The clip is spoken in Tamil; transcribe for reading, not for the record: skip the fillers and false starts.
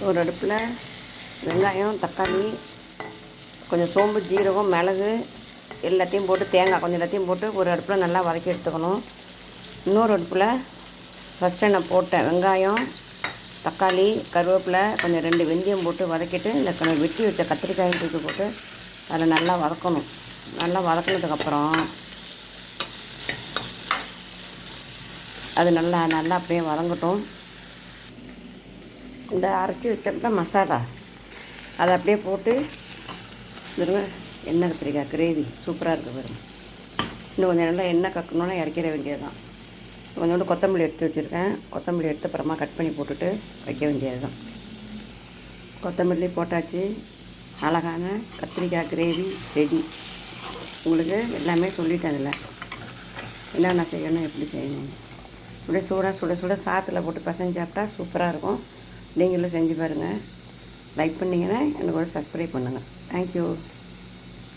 ஒரு அடுப்பில் வெங்காயம், தக்காளி, கொஞ்சம் சோம்பு, ஜீரகம், மிளகு எல்லாத்தையும் போட்டு, தேங்காய் கொஞ்சம் எல்லாத்தையும் போட்டு ஒரு அடுப்பில் நல்லா வதக்கி எடுத்துக்கணும். இன்னொரு அடுப்பில் ஃபஸ்ட்டு நான் போட்டேன் வெங்காயம், தக்காளி, கருவேப்பிலை, கொஞ்சம் 2 வெந்தயம் போட்டு வதக்கிட்டு இந்த வெட்டி வச்ச கத்திரிக்காயும் தூக்கி போட்டு அதில் நல்லா வதக்கணும். நல்லா வதக்கினதுக்கப்புறம் அது நல்லா அப்படியே வதங்கட்டும். இந்த அரைச்சி வச்சப்ப மசாலா அதை அப்படியே போட்டு எண்ணெய் கத்திரிக்காய் கிரேவி சூப்பராக இருக்குது பாருங்கள். இன்னும் கொஞ்சம் நல்லா எண்ணெய் கக்கணுன்னா இறக்கிற வேண்டியது தான். கொஞ்சோண்டு கொத்தமல்லி எடுத்து வச்சுருக்கேன். கொத்தமல்லி எடுத்து அப்புறமா கட் பண்ணி போட்டுட்டு வைக்க வேண்டியது தான். கொத்தமல்லி போட்டாச்சு. அழகான கத்திரிக்காய் கிரேவி ரெடி. உங்களுக்கு எல்லாமே சொல்லிட்டேன். அதில் என்னென்ன செய்யணும், எப்படி செய்யணும். அப்படியே சுட சுட சாத்தில் போட்டு பசங்க சாப்பிட்டா சூப்பராக இருக்கும். நீங்களும் செஞ்சு பாருங்கள். லைக் பண்ணிங்கன்னா எனக்கு ஒரு சப்ஸ்கிரைப் பண்ணுங்கள். தேங்க்யூ.